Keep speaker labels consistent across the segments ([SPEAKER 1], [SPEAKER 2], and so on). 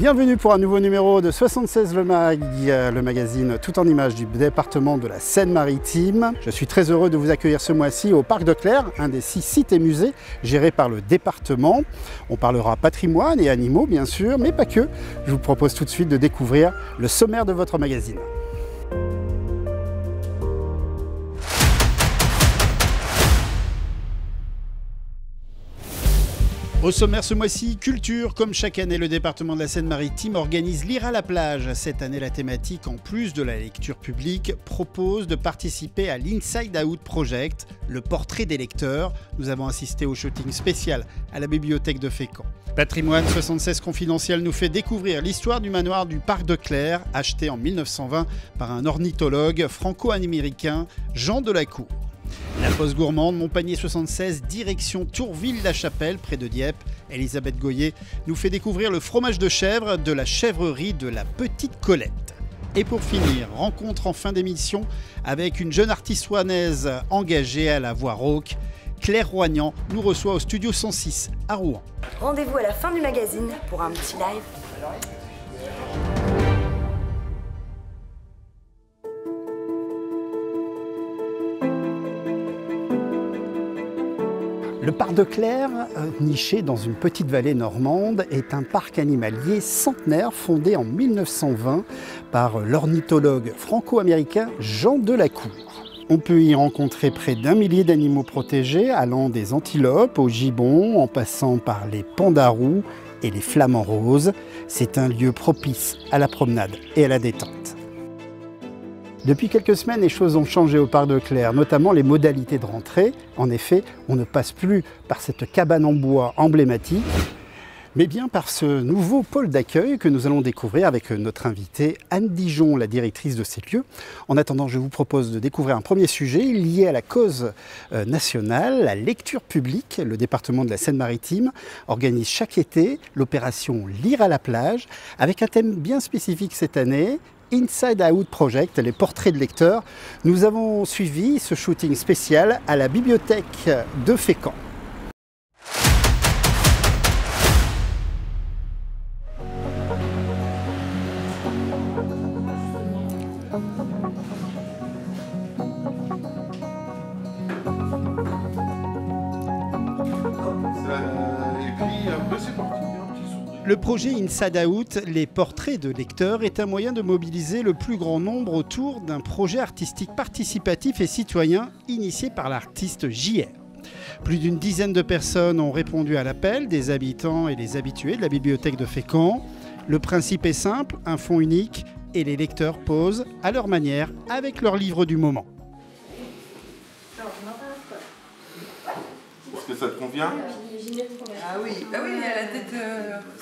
[SPEAKER 1] Bienvenue pour un nouveau numéro de 76 le magazine tout en images du département de la Seine-Maritime. Je suis très heureux de vous accueillir ce mois-ci au Parc de Clères, un des 6 sites et musées gérés par le département. On parlera patrimoine et animaux bien sûr, mais pas que. Je vous propose tout de suite de découvrir le sommaire de votre magazine. Au sommaire ce mois-ci, culture. Comme chaque année, le département de la Seine-Maritime organise Lire à la plage. Cette année, la thématique, en plus de la lecture publique, propose de participer à l'Inside Out Project, le portrait des lecteurs. Nous avons assisté au shooting spécial à la bibliothèque de Fécamp. Patrimoine 76 Confidentiel nous fait découvrir l'histoire du manoir du Parc de Clères, acheté en 1920 par un ornithologue franco-américain, Jean Delacour. La pause gourmande, Montpanier 76, direction Tourville-la-Chapelle, près de Dieppe. Elisabeth Goyer nous fait découvrir le fromage de chèvre de la chèvrerie de la Petite Colette. Et pour finir, rencontre en fin d'émission avec une jeune artiste rouennaise engagée à la voix rauque. Claire Roignan nous reçoit au Studio 106 à Rouen.
[SPEAKER 2] Rendez-vous à la fin du magazine pour un petit live.
[SPEAKER 1] Le Parc de Clères, niché dans une petite vallée normande, est un parc animalier centenaire fondé en 1920 par l'ornithologue franco-américain Jean Delacour. On peut y rencontrer près d'1 millier d'animaux protégés, allant des antilopes aux gibbons, en passant par les pandarous et les flamants roses. C'est un lieu propice à la promenade et à la détente. Depuis quelques semaines, les choses ont changé au Parc de Clères, notamment les modalités de rentrée. En effet, on ne passe plus par cette cabane en bois emblématique, mais bien par ce nouveau pôle d'accueil que nous allons découvrir avec notre invitée Anne Dijon, la directrice de ces lieux. En attendant, je vous propose de découvrir un premier sujet lié à la cause nationale, la lecture publique. Le département de la Seine-Maritime organise chaque été l'opération Lire à la plage, avec un thème bien spécifique cette année, Inside Out Project, les portraits de lecteurs. Nous avons suivi ce shooting spécial à la bibliothèque de Fécamp. Le projet Inside Out, les portraits de lecteurs, est un moyen de mobiliser le plus grand nombre autour d'un projet artistique participatif et citoyen initié par l'artiste JR. Plus d'une dizaine de personnes ont répondu à l'appel, des habitants et des habitués de la bibliothèque de Fécamp. Le principe est simple, un fond unique, et les lecteurs posent à leur manière avec leur livre du moment.
[SPEAKER 3] Est-ce que ça te convient ?
[SPEAKER 4] Ah oui, bah oui, à la tête,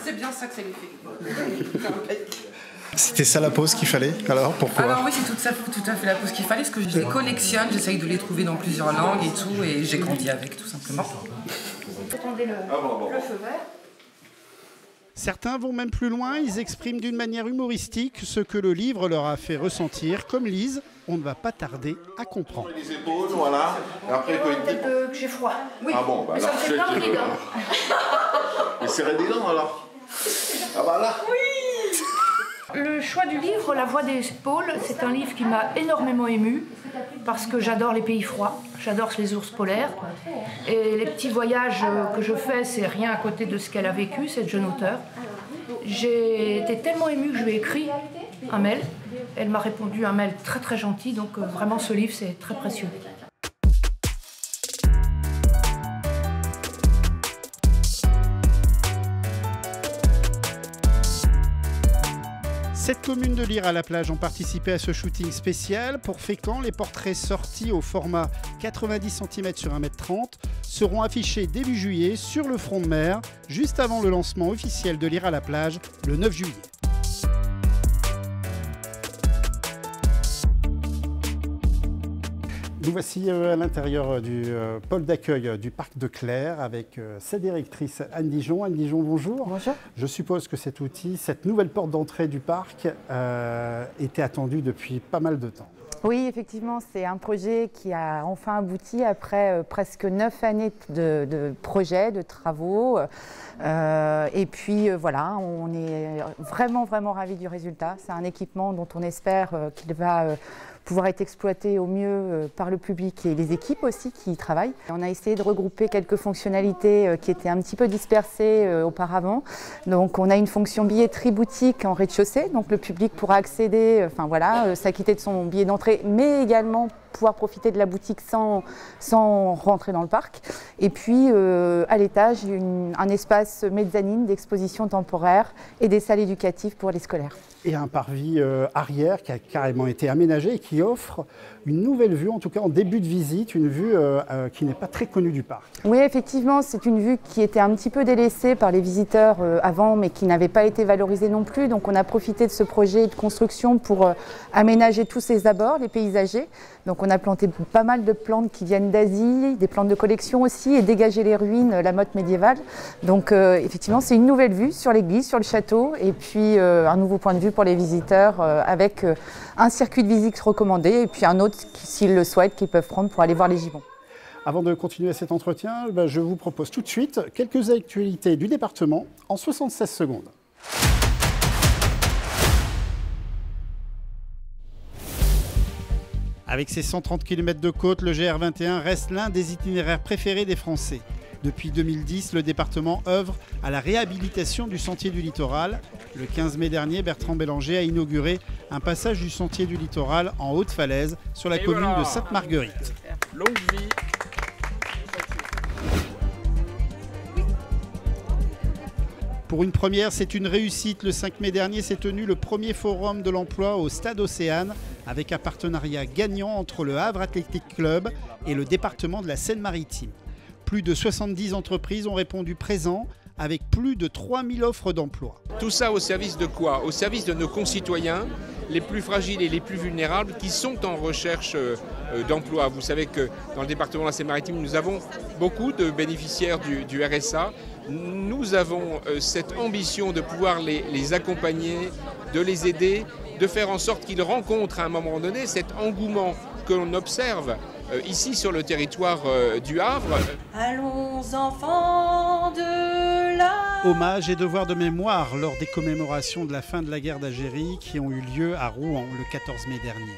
[SPEAKER 4] c'est bien ça que ça lui fait.
[SPEAKER 1] C'était ça la pause qu'il fallait alors pour pouvoir...
[SPEAKER 4] Alors oui, c'est tout à fait la pause qu'il fallait, parce que je les collectionne, j'essaye de les trouver dans plusieurs langues et tout, et j'ai grandi avec tout simplement.
[SPEAKER 2] Attendez le feu vert.
[SPEAKER 1] Certains vont même plus loin, ils expriment d'une manière humoristique ce que le livre leur a fait ressentir. Comme Lise, on ne va pas tarder à comprendre.
[SPEAKER 3] Les épaules, voilà. Et après,
[SPEAKER 2] Peut-être que j'ai froid. Oui.
[SPEAKER 3] Ah bon, bah
[SPEAKER 2] mais
[SPEAKER 3] alors,
[SPEAKER 2] ça me fait plein de rides.
[SPEAKER 3] Et serrer des dents alors. Ah bah là.
[SPEAKER 2] Le choix du livre, La Voix des pôles, c'est un livre qui m'a énormément émue parce que j'adore les pays froids, j'adore les ours polaires et les petits voyages que je fais, c'est rien à côté de ce qu'elle a vécu, cette jeune auteure. J'ai été tellement émue que je lui ai écrit un mail. Elle m'a répondu un mail très très gentil, donc vraiment ce livre c'est très précieux.
[SPEAKER 1] Sept communes de Lire à la plage ont participé à ce shooting spécial. Pour Fécamp, les portraits sortis au format 90 cm sur 1,30 m seront affichés début juillet sur le front de mer, juste avant le lancement officiel de Lire à la plage, le 9 juillet. Nous voici à l'intérieur du pôle d'accueil du Parc de Clères avec sa directrice Anne Dijon. Anne Dijon, bonjour.
[SPEAKER 5] Bonjour.
[SPEAKER 1] Je suppose que cet outil, cette nouvelle porte d'entrée du parc était attendue depuis pas mal de temps.
[SPEAKER 5] Oui, effectivement, c'est un projet qui a enfin abouti après presque 9 années de projets, de travaux. Et puis voilà, on est vraiment ravis du résultat. C'est un équipement dont on espère qu'il va pouvoir être exploité au mieux par le public et les équipes aussi qui y travaillent. On a essayé de regrouper quelques fonctionnalités qui étaient un petit peu dispersées auparavant. Donc on a une fonction billetterie boutique en rez-de-chaussée, donc le public pourra accéder, s'acquitter de son billet d'entrée, mais également pouvoir profiter de la boutique sans rentrer dans le parc. Et puis à l'étage, un espace mezzanine d'exposition temporaire et des salles éducatives pour les scolaires.
[SPEAKER 1] Et un parvis arrière qui a carrément été aménagé et qui offre une nouvelle vue, en tout cas en début de visite, une vue qui n'est pas très connue du parc.
[SPEAKER 5] Oui, effectivement, c'est une vue qui était un petit peu délaissée par les visiteurs avant, mais qui n'avait pas été valorisée non plus. Donc on a profité de ce projet de construction pour aménager tous ces abords, les paysagers. Donc on a planté pas mal de plantes qui viennent d'Asie, des plantes de collection aussi, et dégager les ruines, la motte médiévale. Donc effectivement, c'est une nouvelle vue sur l'église, sur le château, et puis un nouveau point de vue pour les visiteurs avec un circuit de visite recommandé et puis un autre, s'ils le souhaitent, qu'ils peuvent prendre pour aller voir les gibbons.
[SPEAKER 1] Avant de continuer cet entretien, je vous propose tout de suite quelques actualités du département en 76 secondes. Avec ses 130 km de côte, le GR21 reste l'un des itinéraires préférés des Français. Depuis 2010, le département œuvre à la réhabilitation du sentier du littoral. Le 15 mai dernier, Bertrand Bélanger a inauguré un passage du sentier du littoral en Haute-Falaise sur la commune de Sainte-Marguerite.
[SPEAKER 3] Longue vie.
[SPEAKER 1] Pour une première, c'est une réussite. Le 5 mai dernier s'est tenu le premier forum de l'emploi au Stade Océane avec un partenariat gagnant entre le Havre Athletic Club et le département de la Seine-Maritime. Plus de 70 entreprises ont répondu présent avec plus de 3000 offres d'emploi.
[SPEAKER 6] Tout ça au service de quoi? Au service de nos concitoyens les plus fragiles et les plus vulnérables qui sont en recherche d'emploi. Vous savez que dans le département de la Seine-Maritime, nous avons beaucoup de bénéficiaires du RSA. Nous avons cette ambition de pouvoir les accompagner, de les aider, de faire en sorte qu'ils rencontrent à un moment donné cet engouement que l'on observe ici sur le territoire du Havre.
[SPEAKER 7] Allons enfants de la...
[SPEAKER 1] Hommage et devoir de mémoire lors des commémorations de la fin de la guerre d'Algérie qui ont eu lieu à Rouen le 14 mai dernier.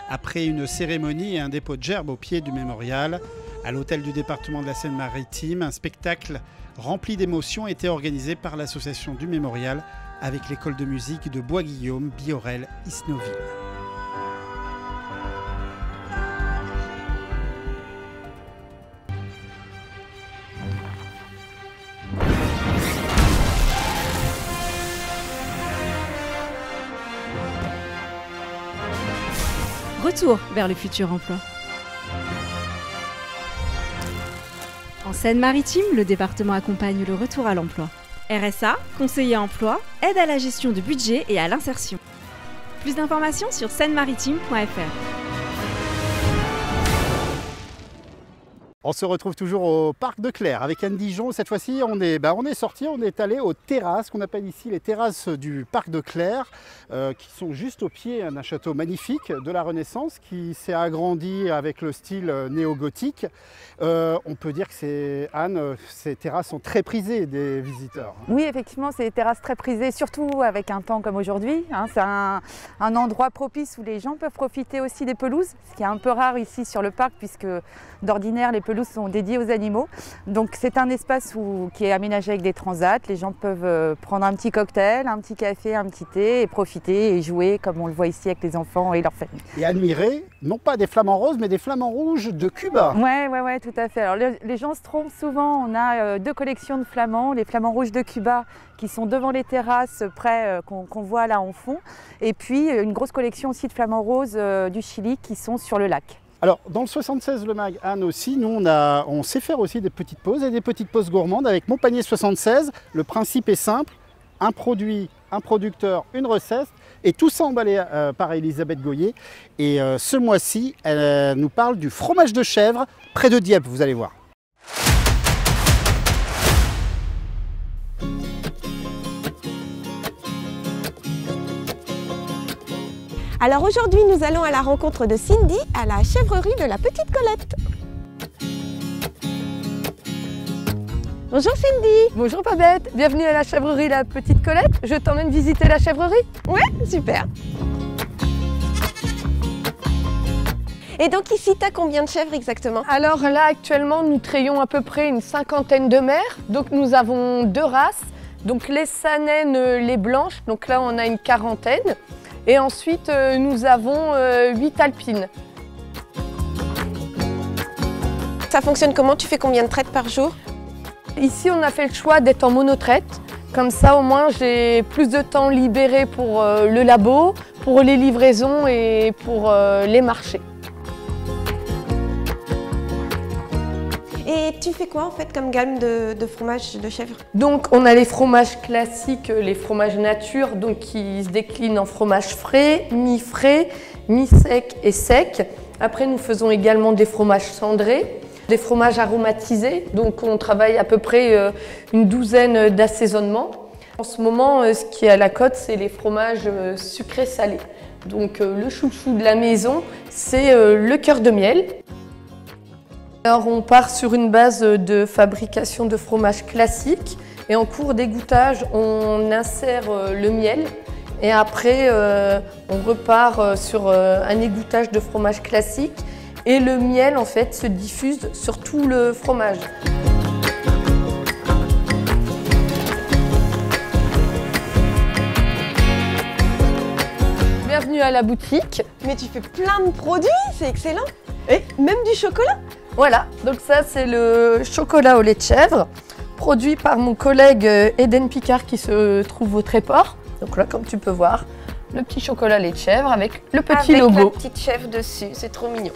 [SPEAKER 1] Après une cérémonie et un dépôt de gerbes au pied du mémorial, à l'hôtel du département de la Seine-Maritime, un spectacle rempli d'émotions était organisé par l'association du mémorial avec l'école de musique de Bois-Guillaume, Biorel, Isnoville.
[SPEAKER 8] Retour vers le futur emploi. En Seine-Maritime, le département accompagne le retour à l'emploi. RSA, conseiller emploi, aide à la gestion de budget et à l'insertion. Plus d'informations sur seine-maritime.fr.
[SPEAKER 1] On se retrouve toujours au Parc de Clères avec Anne Dijon. Cette fois-ci, on est sorti, on est allé aux terrasses, qu'on appelle ici les terrasses du Parc de Clères, qui sont juste au pied d'un château magnifique de la Renaissance qui s'est agrandi avec le style néo-gothique. On peut dire que ces terrasses sont très prisées des visiteurs.
[SPEAKER 5] Oui, effectivement, c'est des terrasses très prisées, surtout avec un temps comme aujourd'hui. C'est un endroit propice où les gens peuvent profiter aussi des pelouses, ce qui est un peu rare ici sur le parc puisque d'ordinaire les pelouses sont dédiées aux animaux. Donc c'est un espace qui est aménagé avec des transats. Les gens peuvent prendre un petit cocktail, un petit café, un petit thé et profiter et jouer comme on le voit ici avec les enfants et leurs familles.
[SPEAKER 1] Et admirer, non pas des flamants roses, mais des flamants rouges de Cuba.
[SPEAKER 5] Ouais, tout à fait. Alors les gens se trompent souvent. On a deux collections de flamants, les flamants rouges de Cuba qui sont devant les terrasses près qu'on voit là en fond. Et puis une grosse collection aussi de flamants roses du Chili qui sont sur le lac.
[SPEAKER 1] Alors, dans le 76, le MAG, Anne aussi, nous, on sait faire aussi des petites pauses et des petites pauses gourmandes avec Mon Panier 76. Le principe est simple, un produit, un producteur, une recette, et tout ça emballé par Elisabeth Goyer. Et ce mois-ci, elle nous parle du fromage de chèvre près de Dieppe, vous allez voir.
[SPEAKER 9] Alors aujourd'hui, nous allons à la rencontre de Cindy à la chèvrerie de la Petite Colette. Bonjour Cindy.
[SPEAKER 10] Bonjour Babette, bienvenue à la chèvrerie La Petite Colette. Je t'emmène visiter la chèvrerie?
[SPEAKER 9] Ouais, super. Et donc ici, tu as combien de chèvres exactement?
[SPEAKER 10] Alors là, actuellement, nous trayons à peu près une 50aine de mères. Donc nous avons 2 races, donc les Saanen, les blanches. Donc là, on a une 40aine. Et ensuite, nous avons 8 alpines.
[SPEAKER 9] Ça fonctionne comment? Tu fais combien de traites par jour?
[SPEAKER 10] Ici, on a fait le choix d'être en monotraite. Comme ça, au moins, j'ai plus de temps libéré pour le labo, pour les livraisons et pour les marchés.
[SPEAKER 9] Et tu fais quoi en fait comme gamme de fromages de chèvre?
[SPEAKER 10] Donc, on a les fromages classiques, les fromages nature, donc qui se déclinent en fromage frais, mi-frais, mi-sec et sec. Après, nous faisons également des fromages cendrés. Des fromages aromatisés, donc on travaille à peu près une douzaine d'assaisonnements. En ce moment, ce qui est à la cote, c'est les fromages sucrés salés. Donc le chouchou de la maison, c'est le cœur de miel. Alors on part sur une base de fabrication de fromage classique et en cours d'égouttage, on insère le miel. Et après, on repart sur un égouttage de fromage classique. Et le miel en fait se diffuse sur tout le fromage. Bienvenue à la boutique.
[SPEAKER 9] Mais tu fais plein de produits, c'est excellent. Et même du chocolat?
[SPEAKER 10] Voilà, donc ça c'est le chocolat au lait de chèvre, produit par mon collègue Eden Picard qui se trouve au Tréport. Donc là, comme tu peux voir, le petit chocolat lait de chèvre avec le petit logo.
[SPEAKER 9] Avec la petite chèvre dessus, c'est trop mignon.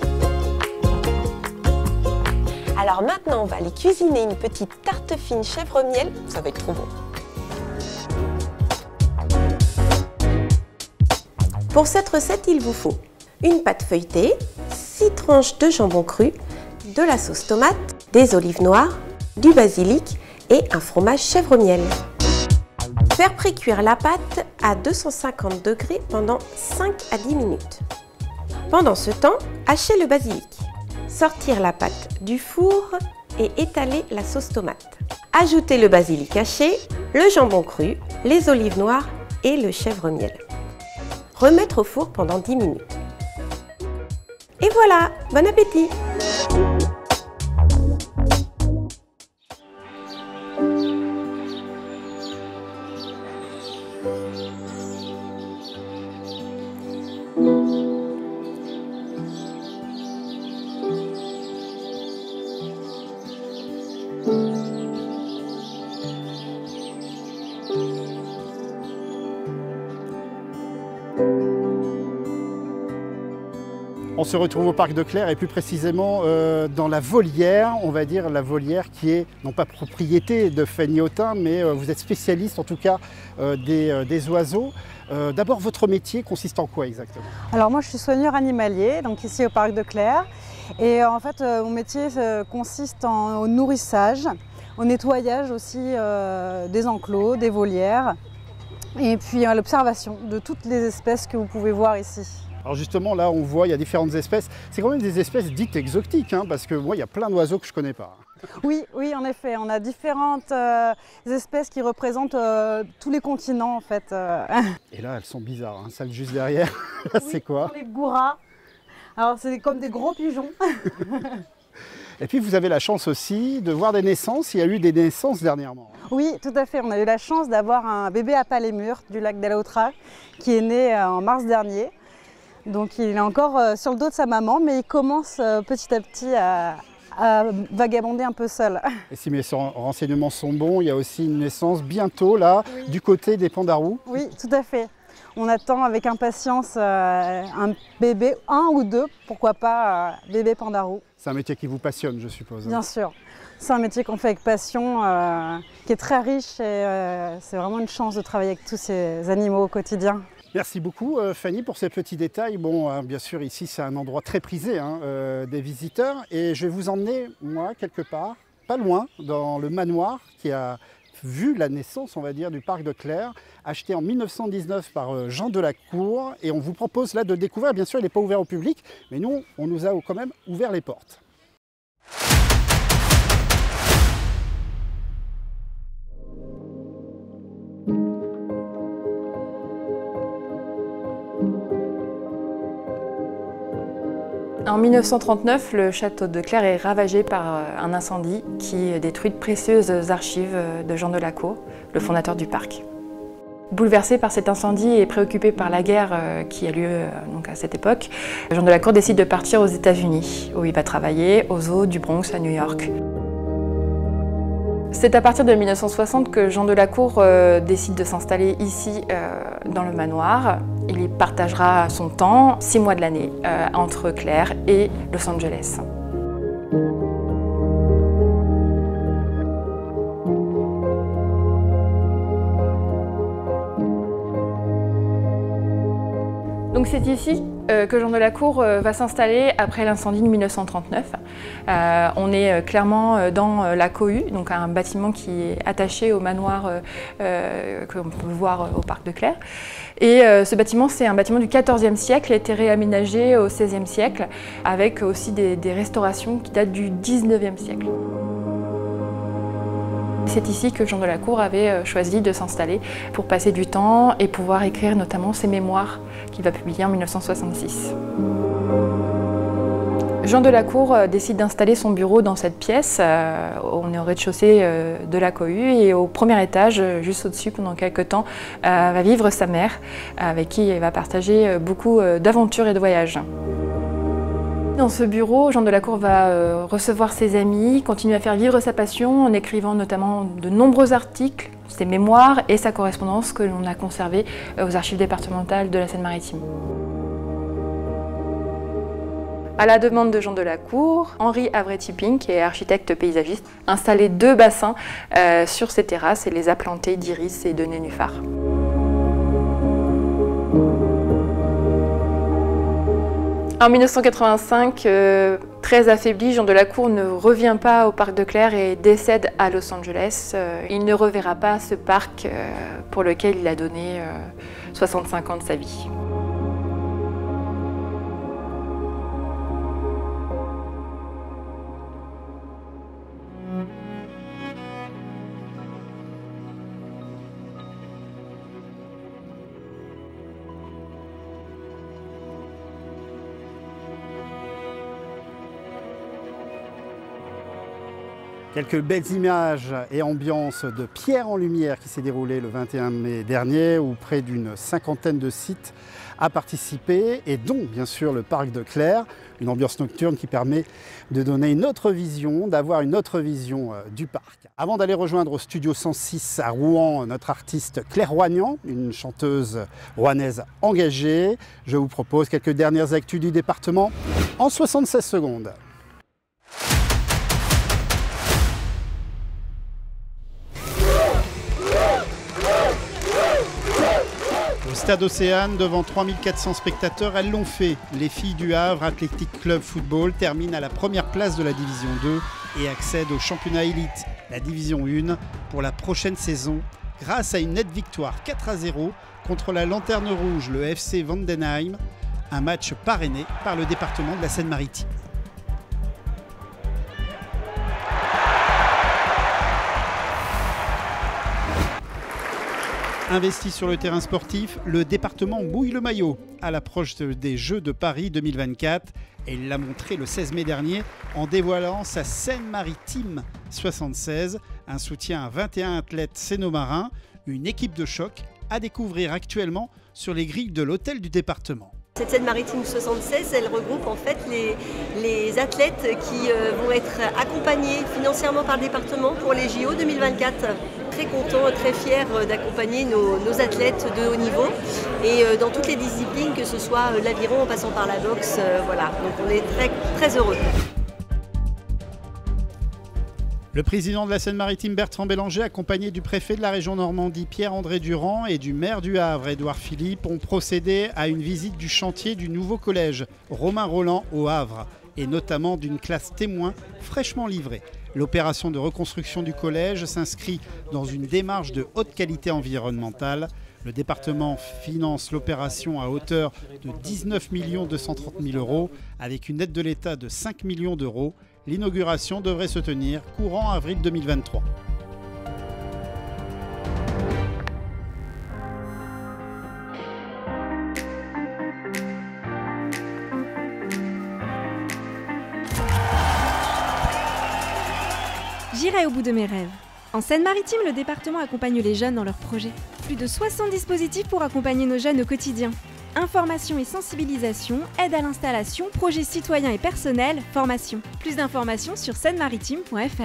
[SPEAKER 9] Alors maintenant, on va aller cuisiner une petite tarte fine chèvre miel. Ça va être trop bon. Pour cette recette, il vous faut une pâte feuilletée, 6 tranches de jambon cru, de la sauce tomate, des olives noires, du basilic et un fromage chèvre miel. Faire précuire la pâte à 250 degrés pendant 5 à 10 minutes. Pendant ce temps, hachez le basilic. Sortir la pâte du four et étaler la sauce tomate. Ajoutez le basilic haché, le jambon cru, les olives noires et le chèvre miel. Remettre au four pendant 10 minutes. Et voilà, bon appétit!
[SPEAKER 1] On se retrouve au parc de Clères et plus précisément dans la volière, on va dire la volière qui est non pas propriété de Fanny Autin, mais vous êtes spécialiste en tout cas des oiseaux. D'abord, votre métier consiste en quoi exactement?
[SPEAKER 11] Alors moi je suis soigneur animalier, donc ici au parc de Clères. Et en fait mon métier consiste au nourrissage, au nettoyage aussi des enclos, des volières et puis à l'observation de toutes les espèces que vous pouvez voir ici.
[SPEAKER 1] Alors justement, là, on voit, il y a différentes espèces. C'est quand même des espèces dites exotiques, hein, parce que moi, il y a plein d'oiseaux que je ne connais pas.
[SPEAKER 11] Oui, en effet. On a différentes espèces qui représentent tous les continents, en fait.
[SPEAKER 1] Et là, elles sont bizarres. Hein. Celle juste derrière, oui, c'est quoi?
[SPEAKER 11] Les gouras. Alors, c'est comme des gros pigeons.
[SPEAKER 1] Et puis, vous avez la chance aussi de voir des naissances. Il y a eu des naissances dernièrement.
[SPEAKER 11] Oui, tout à fait. On a eu la chance d'avoir un bébé à Palémur du lac d'Alautra qui est né en mars dernier. Donc il est encore sur le dos de sa maman, mais il commence petit à petit à vagabonder un peu seul. Et
[SPEAKER 1] si mes renseignements sont bons, il y a aussi une naissance bientôt là, oui, du côté des Pandarous.
[SPEAKER 11] Oui, tout à fait. On attend avec impatience un bébé, 1 ou 2, pourquoi pas bébé Pandarou.
[SPEAKER 1] C'est un métier qui vous passionne, je suppose.
[SPEAKER 11] Bien sûr. C'est un métier qu'on fait avec passion, qui est très riche et c'est vraiment une chance de travailler avec tous ces animaux au quotidien.
[SPEAKER 1] Merci beaucoup Fanny pour ces petits détails. Bon, bien sûr, ici c'est un endroit très prisé des visiteurs et je vais vous emmener, moi, quelque part, pas loin, dans le manoir qui a vu la naissance, on va dire, du parc de Clères, acheté en 1919 par Jean Delacour. Et on vous propose là de découvrir. Bien sûr, il n'est pas ouvert au public, mais nous, on nous a quand même ouvert les portes.
[SPEAKER 12] En 1939, le château de Clères est ravagé par un incendie qui détruit de précieuses archives de Jean Delacour, le fondateur du parc. Bouleversé par cet incendie et préoccupé par la guerre qui a lieu donc à cette époque, Jean Delacour décide de partir aux États-Unis, où il va travailler au zoo du Bronx à New York. C'est à partir de 1960 que Jean Delacour décide de s'installer ici dans le manoir. Il y partagera son temps, 6 mois de l'année, entre Clères et Los Angeles. Donc c'est ici que Jean Delacour va s'installer après l'incendie de 1939. On est clairement dans la cohue, donc un bâtiment qui est attaché au manoir que l'on peut voir au parc de Clères. Et ce bâtiment, c'est un bâtiment du XIVe siècle, a été réaménagé au XVIe siècle, avec aussi des restaurations qui datent du XIXe siècle. C'est ici que Jean Delacour avait choisi de s'installer pour passer du temps et pouvoir écrire notamment ses mémoires qu'il va publier en 1966. Jean Delacour décide d'installer son bureau dans cette pièce. On est au rez-de-chaussée de la cohue et au premier étage, juste au-dessus pendant quelques temps, va vivre sa mère, avec qui il va partager beaucoup d'aventures et de voyages. Dans ce bureau, Jean Delacour va recevoir ses amis, continuer à faire vivre sa passion en écrivant notamment de nombreux articles, ses mémoires et sa correspondance que l'on a conservée aux archives départementales de la Seine-Maritime. À la demande de Jean Delacour, Henri Avray-Tipping, qui est architecte paysagiste, a installé 2 bassins sur ses terrasses et les a plantés d'iris et de nénuphars. En 1985, très affaibli, Jean Delacour ne revient pas au parc de Clères et décède à Los Angeles. Il ne reverra pas ce parc pour lequel il a donné 65 ans de sa vie.
[SPEAKER 1] Quelques belles images et ambiances de Pierre en Lumière qui s'est déroulé le 21 mai dernier, où près d'une 50aine de sites a participé, et dont bien sûr le parc de Clères, une ambiance nocturne qui permet de donner une autre vision, d'avoir une autre vision du parc. Avant d'aller rejoindre au studio 106 à Rouen notre artiste Claire Roignan, une chanteuse rouennaise engagée, je vous propose quelques dernières actus du département en 76 secondes. Au Stade Océane, devant 3400 spectateurs, elles l'ont fait. Les filles du Havre Athletic Club Football terminent à la première place de la Division 2 et accèdent au championnat élite, la Division 1, pour la prochaine saison, grâce à une nette victoire 4-0 contre la Lanterne Rouge, le FC Vandenheim, un match parrainé par le département de la Seine-Maritime. Investi sur le terrain sportif, le département mouille le maillot à l'approche des Jeux de Paris 2024. Et il l'a montré le 16 mai dernier en dévoilant sa Seine-Maritime 76, un soutien à 21 athlètes sénomarins, une équipe de choc à découvrir actuellement sur les grilles de l'hôtel du département.
[SPEAKER 13] Cette Seine-Maritime 76, elle regroupe en fait les athlètes qui vont être accompagnés financièrement par le département pour les JO 2024. Très content, très fier d'accompagner nos athlètes de haut niveau et dans toutes les disciplines, que ce soit l'aviron en passant par la boxe, voilà. Donc on est très heureux.
[SPEAKER 1] Le président de la Seine-Maritime, Bertrand Bélanger, accompagné du préfet de la région Normandie, Pierre-André Durand, et du maire du Havre, Édouard Philippe, ont procédé à une visite du chantier du nouveau collège Romain Roland au Havre. et notamment d'une classe témoin fraîchement livrée. L'opération de reconstruction du collège s'inscrit dans une démarche de haute qualité environnementale. Le département finance l'opération à hauteur de 19 230 000 € avec une aide de l'État de 5 millions d'euros. L'inauguration devrait se tenir courant avril 2023.
[SPEAKER 8] J'irai au bout de mes rêves. En Seine-Maritime, le département accompagne les jeunes dans leurs projets. Plus de 60 dispositifs pour accompagner nos jeunes au quotidien. Information et sensibilisation, aide à l'installation, projets citoyens et personnels, formation. Plus d'informations sur seinemaritime.fr.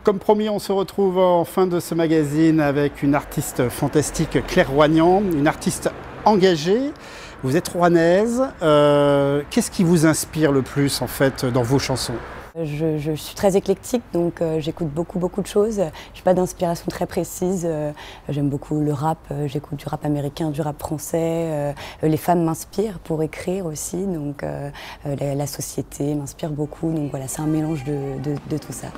[SPEAKER 1] Comme promis, on se retrouve en fin de ce magazine avec une artiste fantastique, Claire Roignan, une artiste engagée. Vous êtes rouennaise. Qu'est-ce qui vous inspire le plus en fait dans vos chansons ?
[SPEAKER 14] Je suis très éclectique, donc j'écoute beaucoup de choses. Je n'ai pas d'inspiration très précise. J'aime beaucoup le rap, j'écoute du rap américain, du rap français. Les femmes m'inspirent pour écrire aussi, donc la société m'inspire beaucoup. Donc voilà, c'est un mélange de tout ça.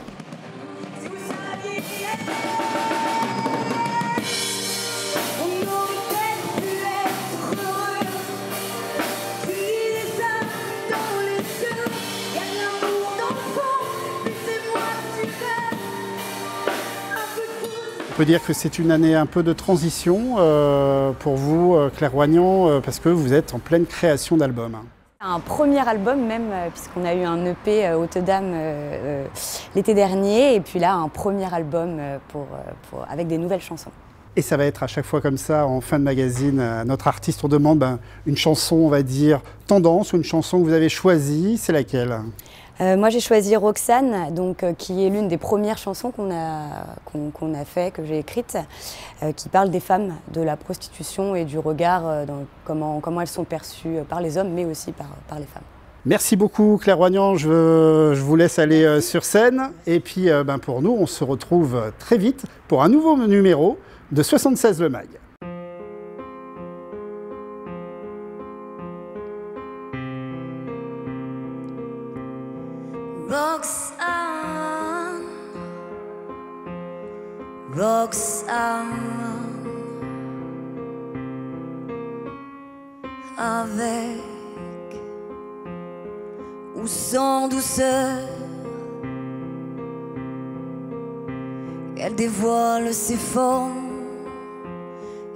[SPEAKER 1] On peut dire que c'est une année un peu de transition pour vous, Claire Roignan, parce que vous êtes en pleine création d'albums.
[SPEAKER 14] Un premier album même, puisqu'on a eu un EP Haute Dame l'été dernier, et puis là un premier album avec des nouvelles chansons.
[SPEAKER 1] Et ça va être à chaque fois comme ça, en fin de magazine, à notre artiste, on demande une chanson, on va dire, tendance, ou une chanson que vous avez choisie, c'est laquelle ?
[SPEAKER 14] Moi j'ai choisi Roxane, donc, qui est l'une des premières chansons qu'on a fait, que j'ai écrite, qui parle des femmes, de la prostitution et du regard, comment elles sont perçues par les hommes, mais aussi par les femmes.
[SPEAKER 1] Merci beaucoup Claire Roignan, je vous laisse aller sur scène. Et puis pour nous, on se retrouve très vite pour un nouveau numéro de 76 Le Mag.
[SPEAKER 15] Roxane, Roxane, avec ou sans douceur, elle dévoile ses formes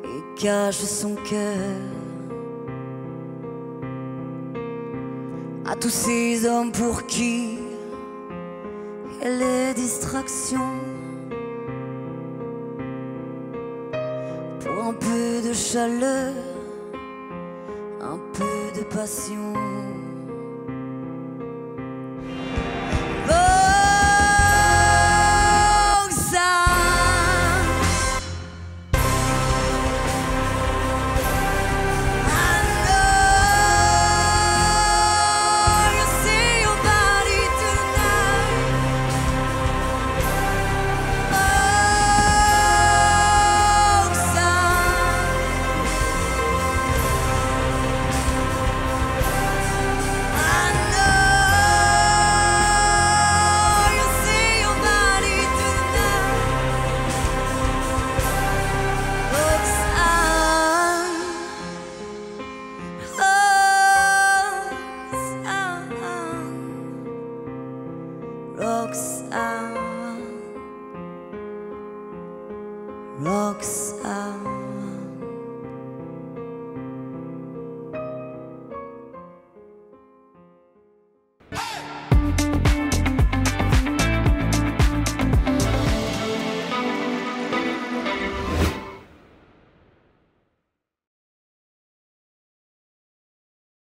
[SPEAKER 15] et cache son cœur à tous ces hommes pour qui elle est distraction. Pour un peu de chaleur, un peu de passion. Roxane, Roxane.